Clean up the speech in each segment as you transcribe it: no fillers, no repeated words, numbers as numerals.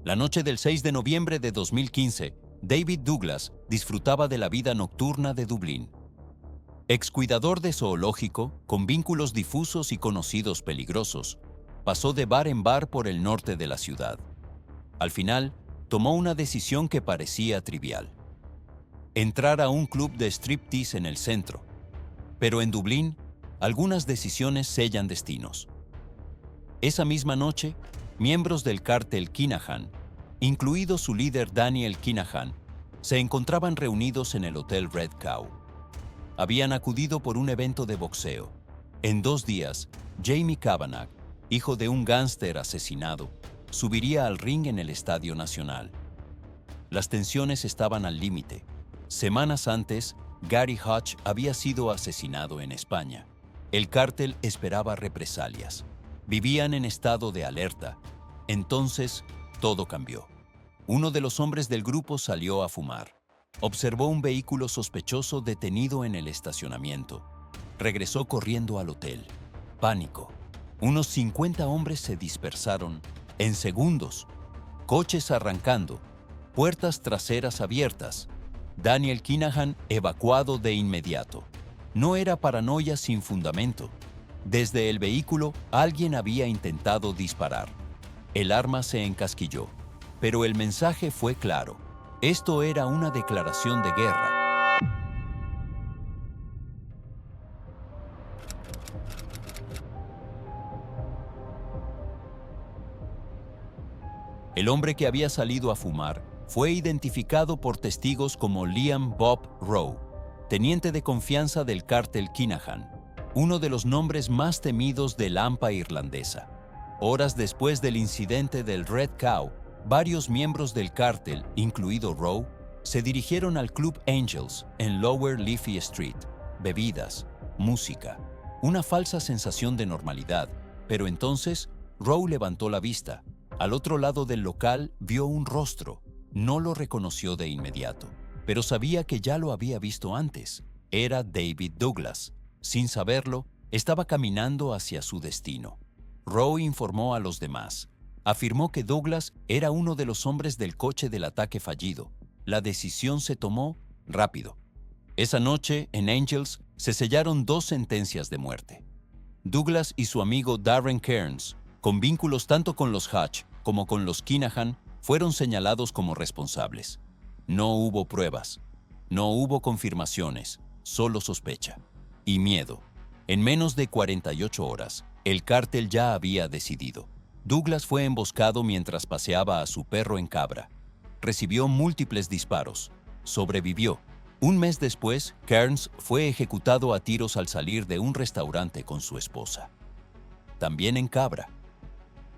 La noche del 6 de noviembre de 2015, David Douglas disfrutaba de la vida nocturna de Dublín. Excuidador de zoológico, con vínculos difusos y conocidos peligrosos, pasó de bar en bar por el norte de la ciudad. Al final, tomó una decisión que parecía trivial: entrar a un club de striptease en el centro. Pero en Dublín, algunas decisiones sellan destinos. Esa misma noche, miembros del cártel Kinahan, incluido su líder Daniel Kinahan, se encontraban reunidos en el Hotel Red Cow. Habían acudido por un evento de boxeo. En 2 días, Jamie Kavanagh, hijo de un gángster asesinado, subiría al ring en el Estadio Nacional. Las tensiones estaban al límite. Semanas antes, Gary Hutch había sido asesinado en España. El cártel esperaba represalias. Vivían en estado de alerta. Entonces, todo cambió. Uno de los hombres del grupo salió a fumar. Observó un vehículo sospechoso detenido en el estacionamiento. Regresó corriendo al hotel. Pánico. Unos 50 hombres se dispersaron en segundos. Coches arrancando, puertas traseras abiertas. Daniel Kinahan evacuado de inmediato. No era paranoia sin fundamento. Desde el vehículo, alguien había intentado disparar. El arma se encasquilló, pero el mensaje fue claro. Esto era una declaración de guerra. El hombre que había salido a fumar fue identificado por testigos como Liam Bob Rowe, teniente de confianza del cártel Kinahan, uno de los nombres más temidos del AMPA irlandesa. Horas después del incidente del Red Cow, varios miembros del cártel, incluido Rowe, se dirigieron al Club Angels en Lower Liffey Street. Bebidas, música, una falsa sensación de normalidad, pero entonces Rowe levantó la vista. Al otro lado del local vio un rostro. No lo reconoció de inmediato, pero sabía que ya lo había visto antes. Era David Douglas. Sin saberlo, estaba caminando hacia su destino. Rowe informó a los demás. Afirmó que Douglas era uno de los hombres del coche del ataque fallido. La decisión se tomó rápido. Esa noche, en Angels, se sellaron 2 sentencias de muerte. Douglas y su amigo Darren Kearns, con vínculos tanto con los Hutch como con los Kinahan, fueron señalados como responsables. No hubo pruebas, no hubo confirmaciones, solo sospecha y miedo. En menos de 48 horas, el cártel ya había decidido. Douglas fue emboscado mientras paseaba a su perro en Cabra. Recibió múltiples disparos. Sobrevivió. Un mes después, Kearns fue ejecutado a tiros al salir de un restaurante con su esposa. También en Cabra.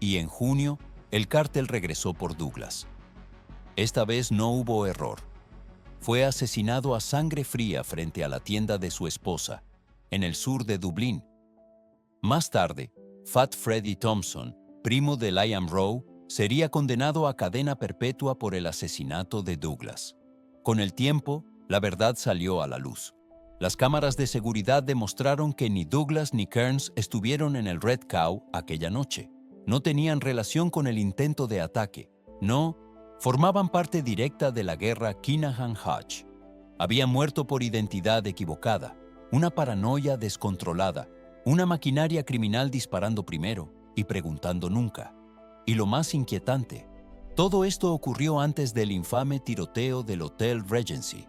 Y en junio, el cártel regresó por Douglas. Esta vez no hubo error. Fue asesinado a sangre fría frente a la tienda de su esposa, en el sur de Dublín. Más tarde, Fat Freddie Thompson, primo de Liam Rowe, sería condenado a cadena perpetua por el asesinato de Douglas. Con el tiempo, la verdad salió a la luz. Las cámaras de seguridad demostraron que ni Douglas ni Kearns estuvieron en el Red Cow aquella noche. No tenían relación con el intento de ataque. No, formaban parte directa de la guerra Kinahan-Hutch. Habían muerto por identidad equivocada, una paranoia descontrolada, una maquinaria criminal disparando primero y preguntando nunca. Y lo más inquietante, todo esto ocurrió antes del infame tiroteo del Hotel Regency.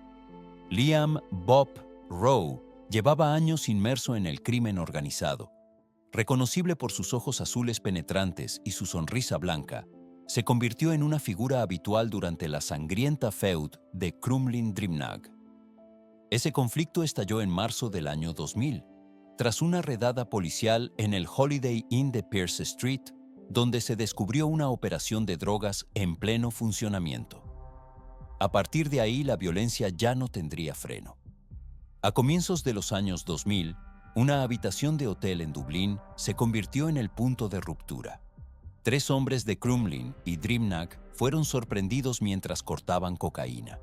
Liam Bob Rowe llevaba años inmerso en el crimen organizado. Reconocible por sus ojos azules penetrantes y su sonrisa blanca, se convirtió en una figura habitual durante la sangrienta feud de Crumlin-Drumnach. Ese conflicto estalló en marzo del año 2000, tras una redada policial en el Holiday Inn de Pearse Street, donde se descubrió una operación de drogas en pleno funcionamiento. A partir de ahí, la violencia ya no tendría freno. A comienzos de los años 2000, una habitación de hotel en Dublín se convirtió en el punto de ruptura. 3 hombres de Crumlin y Drumnach fueron sorprendidos mientras cortaban cocaína.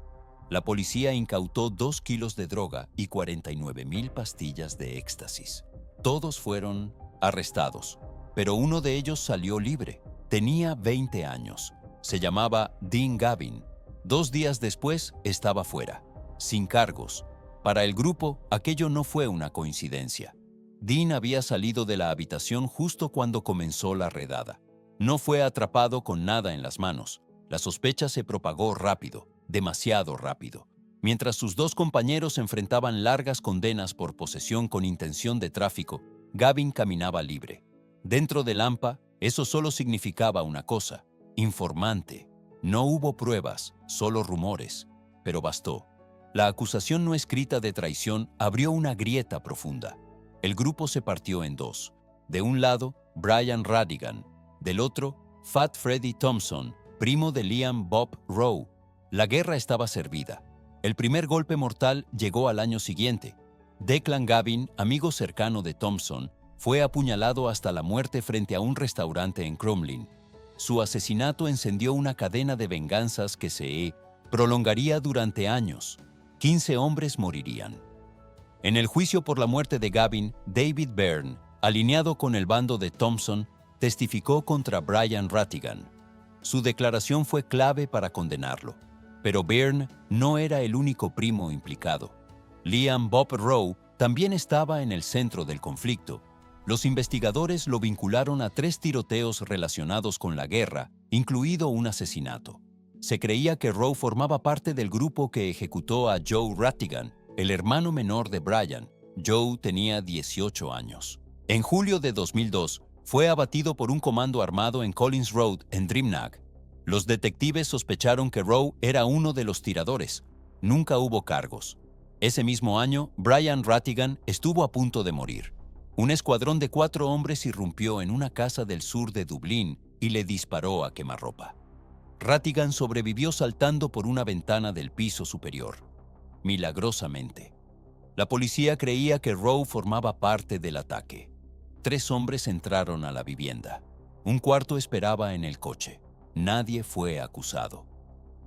La policía incautó 2 kilos de droga y 49,000 pastillas de éxtasis. Todos fueron arrestados, pero uno de ellos salió libre. Tenía 20 años. Se llamaba Dean Gavin. 2 días después estaba fuera, sin cargos. Para el grupo, aquello no fue una coincidencia. Dean había salido de la habitación justo cuando comenzó la redada. No fue atrapado con nada en las manos. La sospecha se propagó rápido, demasiado rápido. Mientras sus 2 compañeros enfrentaban largas condenas por posesión con intención de tráfico, Gavin caminaba libre. Dentro del AMPA, eso solo significaba una cosa: informante. No hubo pruebas, solo rumores, pero bastó. La acusación no escrita de traición abrió una grieta profunda. El grupo se partió en 2. De un lado, Brian Ratigan. Del otro, Fat Freddie Thompson, primo de Liam Bob Rowe. La guerra estaba servida. El primer golpe mortal llegó al año siguiente. Declan Gavin, amigo cercano de Thompson, fue apuñalado hasta la muerte frente a un restaurante en Crumlin. Su asesinato encendió una cadena de venganzas que se prolongaría durante años. 15 hombres morirían. En el juicio por la muerte de Gavin, David Byrne, alineado con el bando de Thompson, testificó contra Brian Ratigan. Su declaración fue clave para condenarlo. Pero Byrne no era el único primo implicado. Liam Bob Rowe también estaba en el centro del conflicto. Los investigadores lo vincularon a 3 tiroteos relacionados con la guerra, incluido un asesinato. Se creía que Rowe formaba parte del grupo que ejecutó a Joe Ratigan, el hermano menor de Brian. Joe tenía 18 años. En julio de 2002, fue abatido por un comando armado en Collins Road, en Drumnach. Los detectives sospecharon que Rowe era uno de los tiradores. Nunca hubo cargos. Ese mismo año, Brian Ratigan estuvo a punto de morir. Un escuadrón de 4 hombres irrumpió en una casa del sur de Dublín y le disparó a quemarropa. Ratigan sobrevivió saltando por una ventana del piso superior. Milagrosamente. La policía creía que Rowe formaba parte del ataque. 3 hombres entraron a la vivienda. Un cuarto esperaba en el coche. Nadie fue acusado.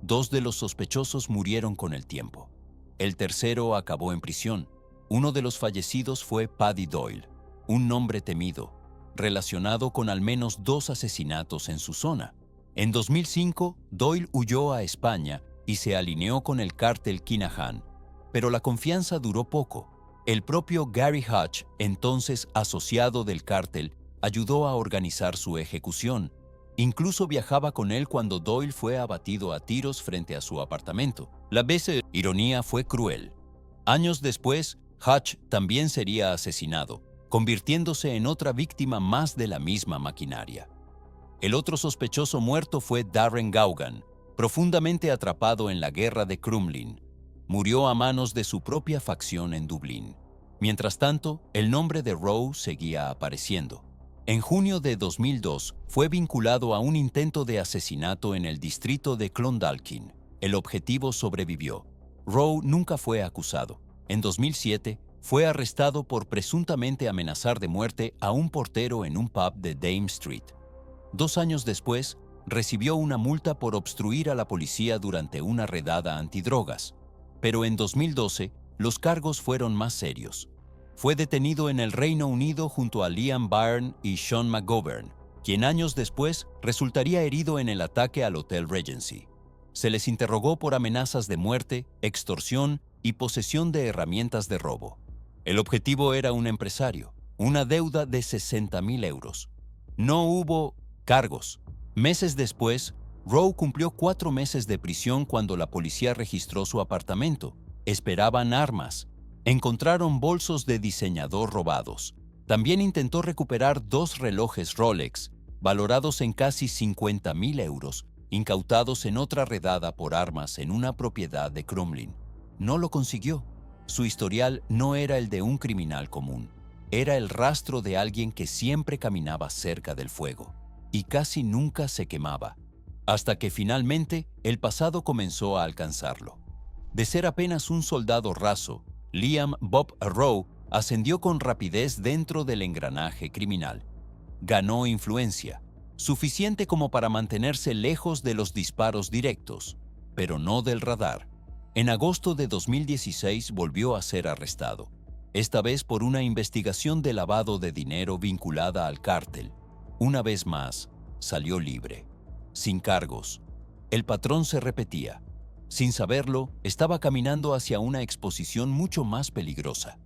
2 de los sospechosos murieron con el tiempo. El tercero acabó en prisión. Uno de los fallecidos fue Paddy Doyle, un nombre temido, relacionado con al menos 2 asesinatos en su zona. En 2005, Doyle huyó a España y se alineó con el cártel Kinahan, pero la confianza duró poco. El propio Gary Hutch, entonces asociado del cártel, ayudó a organizar su ejecución. Incluso viajaba con él cuando Doyle fue abatido a tiros frente a su apartamento. La ironía fue cruel. Años después, Hutch también sería asesinado, convirtiéndose en otra víctima más de la misma maquinaria. El otro sospechoso muerto fue Darren Gaugan, profundamente atrapado en la guerra de Crumlin. Murió a manos de su propia facción en Dublín. Mientras tanto, el nombre de Rowe seguía apareciendo. En junio de 2002, fue vinculado a un intento de asesinato en el distrito de Clondalkin. El objetivo sobrevivió. Rowe nunca fue acusado. En 2007, fue arrestado por presuntamente amenazar de muerte a un portero en un pub de Dame Street. 2 años después, recibió una multa por obstruir a la policía durante una redada antidrogas. Pero en 2012, los cargos fueron más serios. Fue detenido en el Reino Unido junto a Liam Byrne y Sean McGovern, quien años después resultaría herido en el ataque al Hotel Regency. Se les interrogó por amenazas de muerte, extorsión y posesión de herramientas de robo. El objetivo era un empresario, una deuda de 60.000 euros. No hubo cargos. Meses después, Rowe cumplió 4 meses de prisión cuando la policía registró su apartamento. Esperaban armas. Encontraron bolsos de diseñador robados. También intentó recuperar 2 relojes Rolex, valorados en casi 50.000 euros, incautados en otra redada por armas en una propiedad de Crumlin. No lo consiguió. Su historial no era el de un criminal común. Era el rastro de alguien que siempre caminaba cerca del fuego y casi nunca se quemaba, hasta que finalmente el pasado comenzó a alcanzarlo. De ser apenas un soldado raso, Liam Bob Rowe ascendió con rapidez dentro del engranaje criminal. Ganó influencia, suficiente como para mantenerse lejos de los disparos directos, pero no del radar. En agosto de 2016 volvió a ser arrestado, esta vez por una investigación de lavado de dinero vinculada al cártel. Una vez más, salió libre, sin cargos, El patrón se repetía. Sin saberlo, estaba caminando hacia una exposición mucho más peligrosa.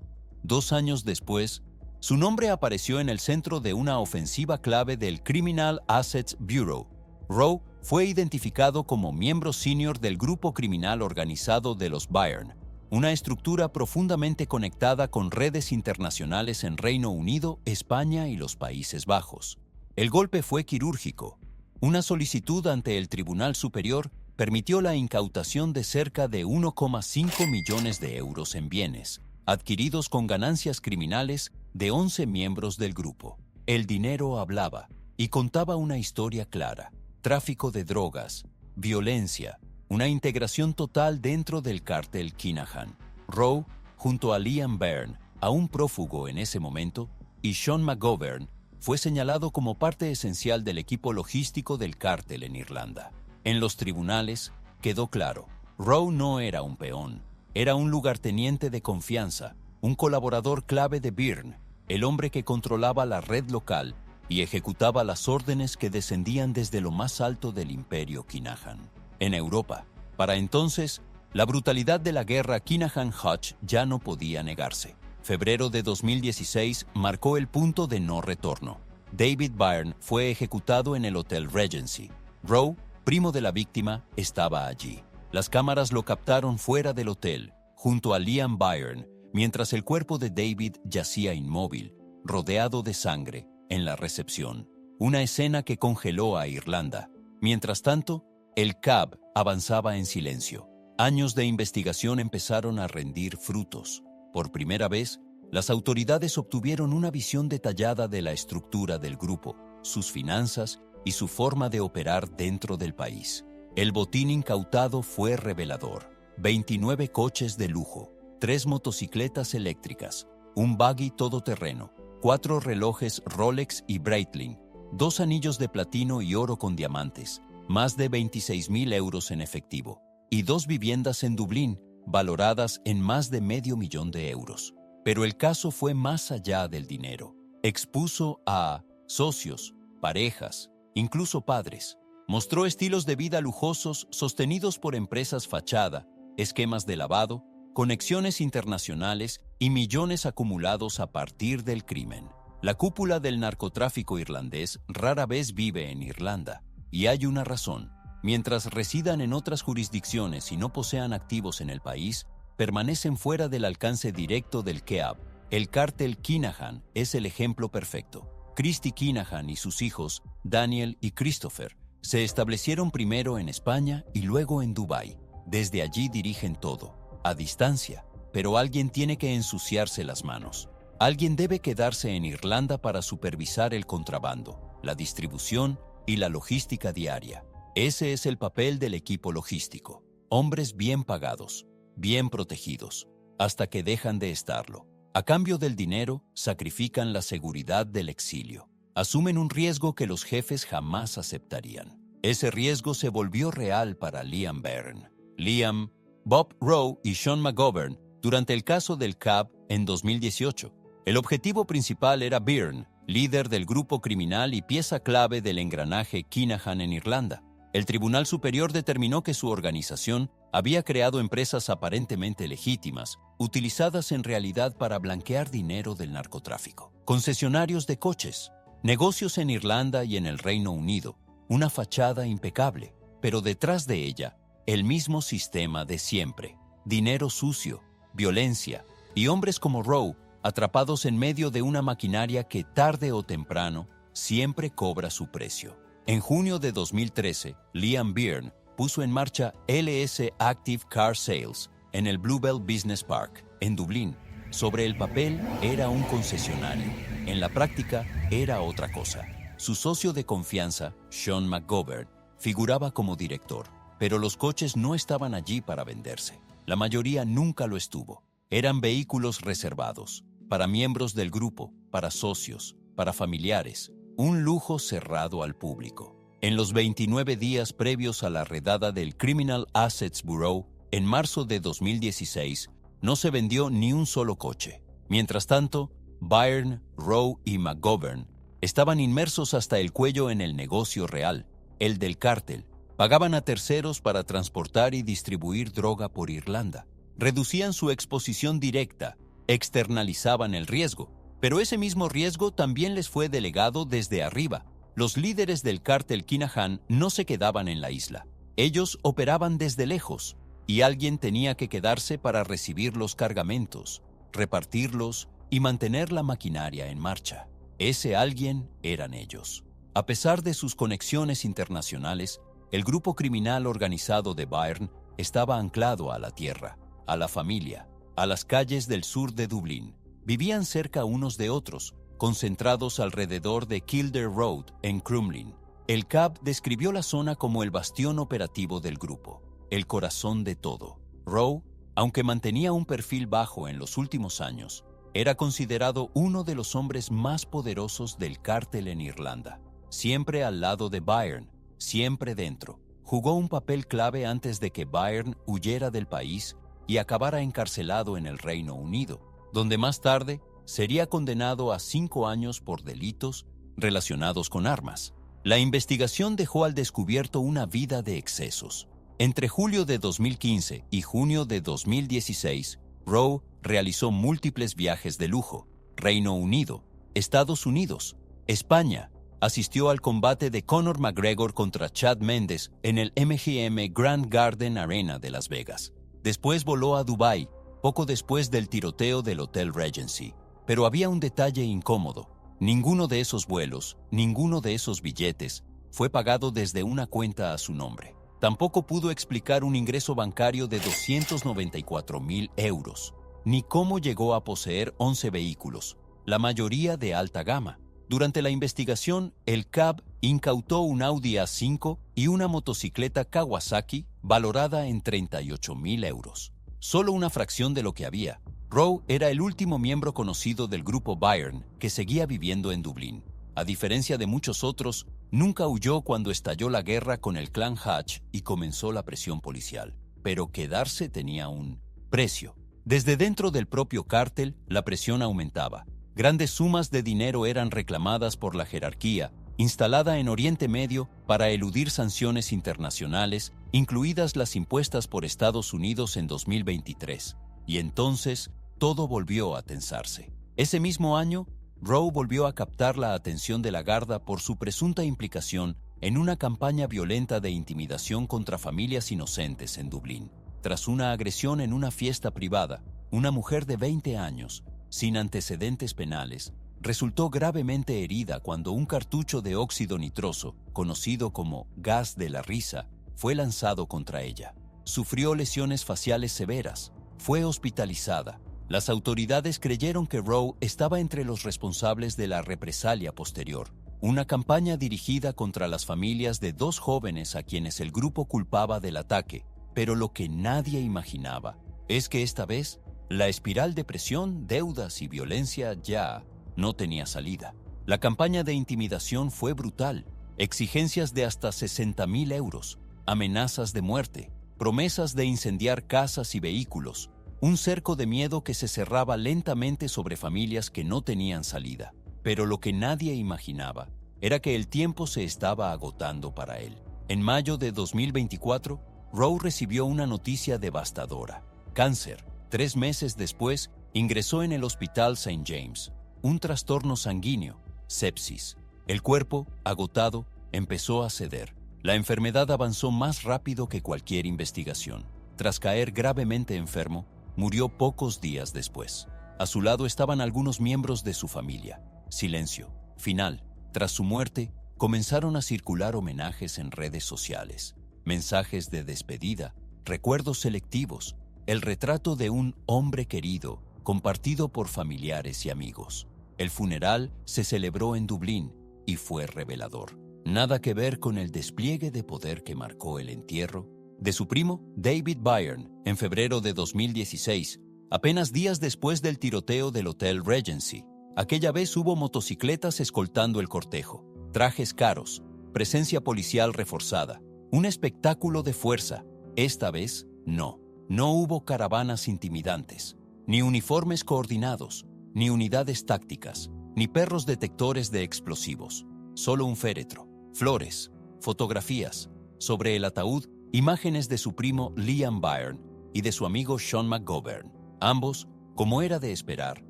2 años después, su nombre apareció en el centro de una ofensiva clave del Criminal Assets Bureau. Rowe fue identificado como miembro senior del grupo criminal organizado de los Byrne, una estructura profundamente conectada con redes internacionales en Reino Unido, España y los Países Bajos. El golpe fue quirúrgico. Una solicitud ante el Tribunal Superior permitió la incautación de cerca de 1,5 millones de euros en bienes, adquiridos con ganancias criminales de 11 miembros del grupo. El dinero hablaba y contaba una historia clara: tráfico de drogas, violencia, una integración total dentro del cártel Kinahan. Rowe, junto a Liam Byrne, aún prófugo en ese momento, y Sean McGovern, fue señalado como parte esencial del equipo logístico del cártel en Irlanda. En los tribunales quedó claro: Rowe no era un peón, era un lugarteniente de confianza, un colaborador clave de Byrne, el hombre que controlaba la red local y ejecutaba las órdenes que descendían desde lo más alto del imperio Kinahan. En Europa, para entonces, la brutalidad de la guerra Kinahan-Hutch ya no podía negarse. Febrero de 2016 marcó el punto de no retorno. David Byrne fue ejecutado en el Hotel Regency. Rowe, primo de la víctima, estaba allí. Las cámaras lo captaron fuera del hotel, junto a Liam Byrne, mientras el cuerpo de David yacía inmóvil, rodeado de sangre, en la recepción. Una escena que congeló a Irlanda. Mientras tanto, el CAB avanzaba en silencio. Años de investigación empezaron a rendir frutos. Por primera vez, las autoridades obtuvieron una visión detallada de la estructura del grupo, sus finanzas y su forma de operar dentro del país. El botín incautado fue revelador: 29 coches de lujo, 3 motocicletas eléctricas, un buggy todoterreno, 4 relojes Rolex y Breitling, 2 anillos de platino y oro con diamantes, más de 26.000 euros en efectivo, y 2 viviendas en Dublín, valoradas en más de $500,000 de euros. Pero el caso fue más allá del dinero. Expuso a socios, parejas, incluso padres. Mostró estilos de vida lujosos sostenidos por empresas fachada, esquemas de lavado, conexiones internacionales y millones acumulados a partir del crimen. La cúpula del narcotráfico irlandés rara vez vive en Irlanda, y hay una razón. Mientras residan en otras jurisdicciones y no posean activos en el país, permanecen fuera del alcance directo del CAB. El cártel Kinahan es el ejemplo perfecto. Christy Kinahan y sus hijos, Daniel y Christopher, se establecieron primero en España y luego en Dubái. Desde allí dirigen todo, a distancia, pero alguien tiene que ensuciarse las manos. Alguien debe quedarse en Irlanda para supervisar el contrabando, la distribución y la logística diaria. Ese es el papel del equipo logístico. Hombres bien pagados, bien protegidos, hasta que dejan de estarlo. A cambio del dinero, sacrifican la seguridad del exilio. Asumen un riesgo que los jefes jamás aceptarían. Ese riesgo se volvió real para Liam Byrne. Liam, Bob Rowe y Sean McGovern durante el caso del CAB en 2018. El objetivo principal era Byrne, líder del grupo criminal y pieza clave del engranaje Kinahan en Irlanda. El Tribunal Superior determinó que su organización había creado empresas aparentemente legítimas, utilizadas en realidad para blanquear dinero del narcotráfico. Concesionarios de coches, negocios en Irlanda y en el Reino Unido, una fachada impecable, pero detrás de ella, el mismo sistema de siempre: dinero sucio, violencia y hombres como Rowe atrapados en medio de una maquinaria que tarde o temprano siempre cobra su precio. En junio de 2013, Liam Byrne puso en marcha LS Active Car Sales en el Bluebell Business Park, en Dublín. Sobre el papel era un concesionario, en la práctica era otra cosa. Su socio de confianza, Sean McGovern, figuraba como director, pero los coches no estaban allí para venderse. La mayoría nunca lo estuvo. Eran vehículos reservados, para miembros del grupo, para socios, para familiares, un lujo cerrado al público. En los 29 días previos a la redada del Criminal Assets Bureau, en marzo de 2016, no se vendió ni un solo coche. Mientras tanto, Byrne, Rowe y McGovern estaban inmersos hasta el cuello en el negocio real, el del cártel, Pagaban a terceros para transportar y distribuir droga por Irlanda. Reducían su exposición directa, externalizaban el riesgo, pero ese mismo riesgo también les fue delegado desde arriba. Los líderes del cártel Kinahan no se quedaban en la isla. Ellos operaban desde lejos, y alguien tenía que quedarse para recibir los cargamentos, repartirlos y mantener la maquinaria en marcha. Ese alguien eran ellos. A pesar de sus conexiones internacionales, el grupo criminal organizado de Byrne estaba anclado a la tierra, a la familia, a las calles del sur de Dublín. Vivían cerca unos de otros, concentrados alrededor de Kildare Road en Crumlin. El CAB describió la zona como el bastión operativo del grupo, el corazón de todo. Rowe, aunque mantenía un perfil bajo en los últimos años, era considerado uno de los hombres más poderosos del cártel en Irlanda. Siempre al lado de Byrne, siempre dentro. Jugó un papel clave antes de que Byrne huyera del país y acabara encarcelado en el Reino Unido, donde más tarde sería condenado a 5 años por delitos relacionados con armas. La investigación dejó al descubierto una vida de excesos. Entre julio de 2015 y junio de 2016, Rowe realizó múltiples viajes de lujo: Reino Unido, Estados Unidos, España. Asistió al combate de Conor McGregor contra Chad Mendes en el MGM Grand Garden Arena de Las Vegas. Después voló a Dubái, poco después del tiroteo del Hotel Regency. Pero había un detalle incómodo. Ninguno de esos vuelos, ninguno de esos billetes, fue pagado desde una cuenta a su nombre. Tampoco pudo explicar un ingreso bancario de 294,000 euros, ni cómo llegó a poseer 11 vehículos, la mayoría de alta gama. Durante la investigación, el CAB incautó un Audi A5 y una motocicleta Kawasaki valorada en 38,000 euros. Solo una fracción de lo que había. Rowe era el último miembro conocido del grupo Byrne que seguía viviendo en Dublín. A diferencia de muchos otros, nunca huyó cuando estalló la guerra con el clan Hatch y comenzó la presión policial. Pero quedarse tenía un precio. Desde dentro del propio cártel, la presión aumentaba. Grandes sumas de dinero eran reclamadas por la jerarquía, instalada en Oriente Medio para eludir sanciones internacionales, incluidas las impuestas por Estados Unidos en 2023. Y entonces, todo volvió a tensarse. Ese mismo año, Rowe volvió a captar la atención de la Garda por su presunta implicación en una campaña violenta de intimidación contra familias inocentes en Dublín. Tras una agresión en una fiesta privada, una mujer de 20 años, sin antecedentes penales, resultó gravemente herida cuando un cartucho de óxido nitroso, conocido como gas de la risa, fue lanzado contra ella. Sufrió lesiones faciales severas, fue hospitalizada. Las autoridades creyeron que Rowe estaba entre los responsables de la represalia posterior, una campaña dirigida contra las familias de 2 jóvenes a quienes el grupo culpaba del ataque, pero lo que nadie imaginaba es que esta vez la espiral de presión, deudas y violencia ya no tenía salida. La campaña de intimidación fue brutal: exigencias de hasta 60,000 euros, amenazas de muerte, promesas de incendiar casas y vehículos, un cerco de miedo que se cerraba lentamente sobre familias que no tenían salida. Pero lo que nadie imaginaba era que el tiempo se estaba agotando para él. En mayo de 2024, Rowe recibió una noticia devastadora: cáncer. 3 meses después, ingresó en el Hospital St. James. Un trastorno sanguíneo, sepsis. El cuerpo, agotado, empezó a ceder. La enfermedad avanzó más rápido que cualquier investigación. Tras caer gravemente enfermo, murió pocos días después. A su lado estaban algunos miembros de su familia. Silencio. Final. Tras su muerte, comenzaron a circular homenajes en redes sociales, mensajes de despedida, recuerdos selectivos, el retrato de un hombre querido, compartido por familiares y amigos. El funeral se celebró en Dublín y fue revelador. Nada que ver con el despliegue de poder que marcó el entierro de su primo David Byrne en febrero de 2016, apenas días después del tiroteo del Hotel Regency. Aquella vez hubo motocicletas escoltando el cortejo, trajes caros, presencia policial reforzada, un espectáculo de fuerza. Esta vez, no. No hubo caravanas intimidantes, ni uniformes coordinados, ni unidades tácticas, ni perros detectores de explosivos. Solo un féretro, flores, fotografías, Sobre el ataúd, imágenes de su primo Liam Byrne y de su amigo Sean McGovern, ambos, como era de esperar,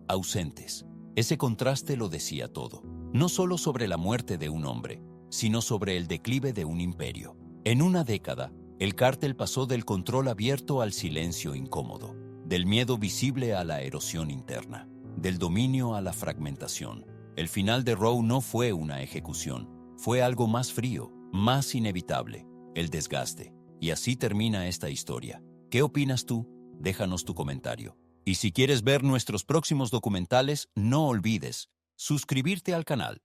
ausentes. Ese contraste lo decía todo, no solo sobre la muerte de un hombre, sino sobre el declive de un imperio. En una década, el cártel pasó del control abierto al silencio incómodo, del miedo visible a la erosión interna, del dominio a la fragmentación. El final de Roe no fue una ejecución, fue algo más frío, más inevitable, el desgaste. Y así termina esta historia. ¿Qué opinas tú? Déjanos tu comentario. Y si quieres ver nuestros próximos documentales, no olvides suscribirte al canal.